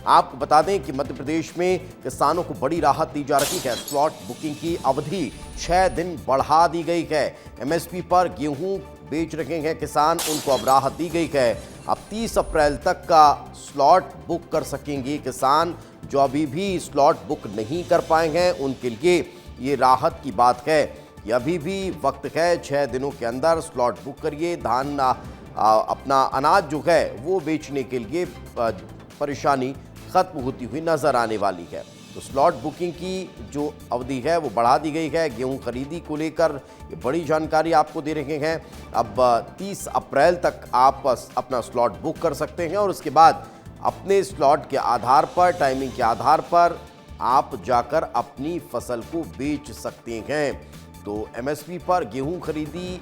आपको बता दें कि मध्य प्रदेश में किसानों को बड़ी राहत दी जा रही है। स्लॉट बुकिंग की अवधि 6 दिन बढ़ा दी गई है। एमएसपी पर गेहूं बेच रहे हैं किसान, उनको अब राहत दी गई है। अब 30 अप्रैल तक का स्लॉट बुक कर सकेंगे किसान। जो अभी भी स्लॉट बुक नहीं कर पाए हैं उनके लिए ये राहत की बात है। ये अभी भी वक्त है, 6 दिनों के अंदर स्लॉट बुक करिए। धान अपना अनाज जो है वो बेचने के लिए परेशानी खत्म होती हुई नजर आने वाली है। तो स्लॉट बुकिंग की जो अवधि है वो बढ़ा दी गई है। गेहूं खरीदी को लेकर ये बड़ी जानकारी आपको दे रहे हैं। अब 30 अप्रैल तक आप अपना स्लॉट बुक कर सकते हैं और उसके बाद अपने स्लॉट के आधार पर, टाइमिंग के आधार पर आप जाकर अपनी फसल को बेच सकते हैं। तो एमएसपी पर गेहूं खरीदी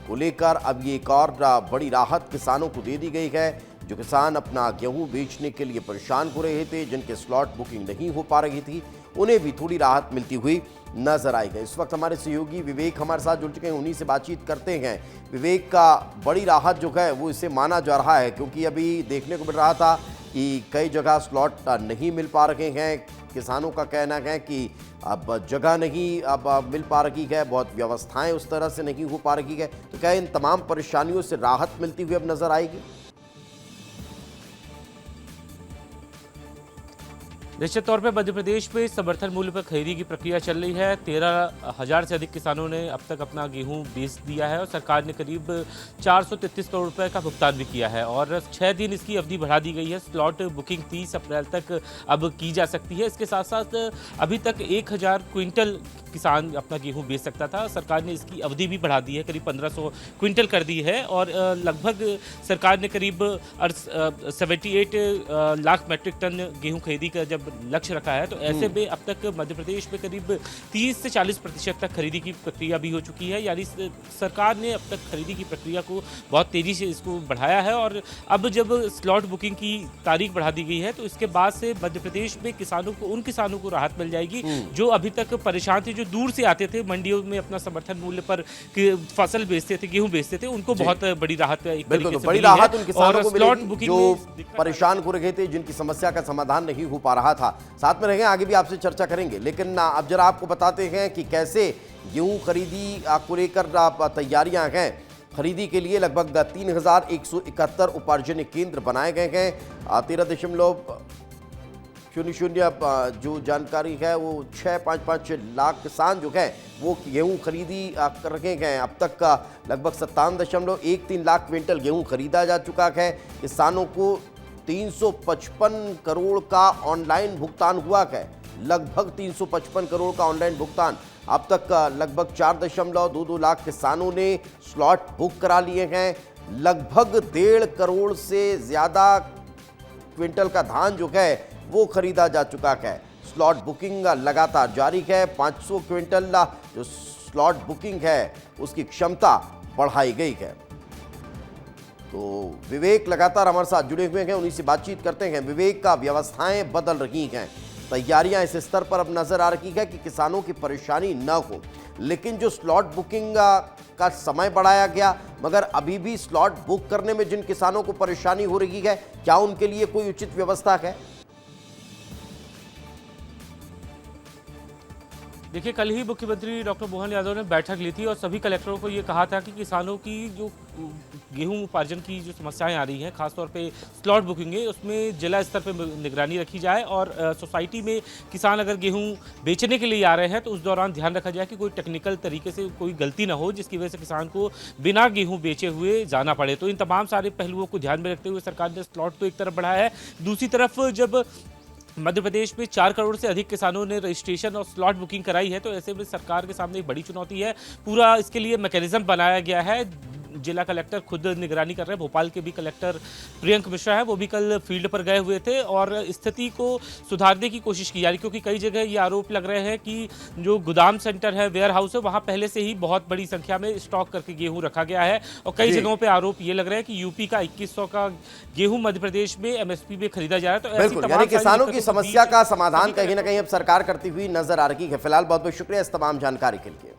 को लेकर अब ये एक और बड़ी राहत किसानों को दे दी गई है। जो किसान अपना गेहूं बेचने के लिए परेशान हो रहे थे, जिनके स्लॉट बुकिंग नहीं हो पा रही थी, उन्हें भी थोड़ी राहत मिलती हुई नजर आई है। इस वक्त हमारे सहयोगी विवेक हमारे साथ जुड़ चुके हैं, उन्हीं से बातचीत करते हैं। विवेक, का बड़ी राहत जो है वो इसे माना जा रहा है, क्योंकि अभी देखने को मिल रहा था कि कई जगह स्लॉट नहीं मिल पा रहे हैं। किसानों का कहना है कि अब जगह नहीं अब मिल पा रही है, बहुत व्यवस्थाएं उस तरह से नहीं हो पा रही है। तो क्या इन तमाम परेशानियों से राहत मिलती हुई अब नजर आएगी? निश्चित तौर पर मध्य प्रदेश में समर्थन मूल्य पर खरीदी की प्रक्रिया चल रही है। 13,000 से अधिक किसानों ने अब तक अपना गेहूं बेच दिया है और सरकार ने करीब 433 करोड़ रुपए का भुगतान भी किया है और 6 दिन इसकी अवधि बढ़ा दी गई है। स्लॉट बुकिंग 30 अप्रैल तक अब की जा सकती है। इसके साथ साथ अभी तक 1,000 क्विंटल किसान अपना गेहूं बेच सकता था। सरकार ने इसकी अवधि भी बढ़ा दी है, करीब 1,500 क्विंटल कर दी है और लगभग सरकार ने करीब 78 लाख मैट्रिक टन गेहूं खरीदी का जब लक्ष्य रखा है। तो ऐसे में अब तक मध्य प्रदेश में करीब 30 से 40% तक खरीदी की प्रक्रिया भी हो चुकी है। यानी सरकार ने अब तक खरीदी की प्रक्रिया को बहुत तेजी से इसको बढ़ाया है और अब जब स्लॉट बुकिंग की तारीख बढ़ा दी गई है तो इसके बाद से मध्य प्रदेश में किसानों को, उन किसानों को राहत मिल जाएगी जो अभी तक परेशान थे, जो दूर से आते थे, मंडियों में अपना समर्थन मूल्य पर फसल बेचते थे, गेहूं बेचते थे, उनको बहुत बड़ी राहत बड़ी राहत उन किसानों को मिलेगी जो परेशान हो रहे थे, जिनकी समस्या का समाधान नहीं हो पा रहा था। साथ में रहेंगे, आगे भी आपसे चर्चा करेंगे। लेकिन अब जरा आपको बताते हैं कि कैसे गेहूं खरीदी को लेकर तैयारियां हैं। खरीदी के लिए लगभग 3,171 उपार्जन केंद्र बनाए गए हैं। 13.00 जो जानकारी है वो 655 लाख किसान जो है वो गेहूं खरीदी कर रहे हैं। अब तक का लगभग 57.13 लाख क्विंटल गेहूं खरीदा जा चुका है। किसानों को 355 करोड़ का ऑनलाइन भुगतान हुआ है। लगभग 355 करोड़ का ऑनलाइन भुगतान। अब तक लगभग 4.22 लाख किसानों ने स्लॉट बुक करा लिए हैं। लगभग 1.5 करोड़ से ज़्यादा क्विंटल का धान जो है वो खरीदा जा चुका है। स्लॉट बुकिंग लगातार जारी है। 500 क्विंटल जो स्लॉट बुकिंग है उसकी क्षमता बढ़ाई गई है। तो विवेक लगातार हमारे साथ जुड़े हुए हैं, उन्हीं से बातचीत करते हैं। विवेक, का व्यवस्थाएं बदल रही हैं, तैयारियां इस स्तर पर अब नजर आ रही है कि किसानों की परेशानी न हो, लेकिन जो स्लॉट बुकिंग का समय बढ़ाया गया, मगर अभी भी स्लॉट बुक करने में जिन किसानों को परेशानी हो रही है, क्या उनके लिए कोई उचित व्यवस्था है? देखिए, कल ही मुख्यमंत्री डॉक्टर मोहन यादव ने बैठक ली थी और सभी कलेक्टरों को ये कहा था कि किसानों की जो गेहूं उपार्जन की जो समस्याएं आ रही हैं, खासतौर पे स्लॉट बुकिंग है, उसमें जिला स्तर पे निगरानी रखी जाए और सोसाइटी में किसान अगर गेहूं बेचने के लिए आ रहे हैं तो उस दौरान ध्यान रखा जाए कि कोई टेक्निकल तरीके से कोई गलती ना हो जिसकी वजह से किसान को बिना गेहूँ बेचे हुए जाना पड़े। तो इन तमाम सारे पहलुओं को ध्यान में रखते हुए सरकार ने स्लॉट तो एक तरफ बढ़ाया है, दूसरी तरफ जब मध्य प्रदेश में 4 करोड़ से अधिक किसानों ने रजिस्ट्रेशन और स्लॉट बुकिंग कराई है तो ऐसे में सरकार के सामने एक बड़ी चुनौती है। पूरा इसके लिए मैकेनिज्म बनाया गया है। जिला कलेक्टर खुद निगरानी कर रहे हैं। भोपाल के भी कलेक्टर प्रियंक मिश्रा है, वो भी कल फील्ड पर गए हुए थे और स्थिति को सुधारने की कोशिश की जा रही, क्योंकि कई जगह ये आरोप लग रहे हैं कि जो गोदाम सेंटर है, वेयर हाउस है, वहाँ पहले से ही बहुत बड़ी संख्या में स्टॉक करके गेहूं रखा गया है और कई जगहों पर आरोप ये लग रहा है कि यूपी का 2100 का गेहूं मध्य प्रदेश में एमएसपी में खरीदा जा रहा है। तो यानी किसानों की समस्या का समाधान कहीं ना कहीं अब सरकार करती हुई नजर आ रही है। फिलहाल बहुत बहुत शुक्रिया इस तमाम जानकारी के लिए।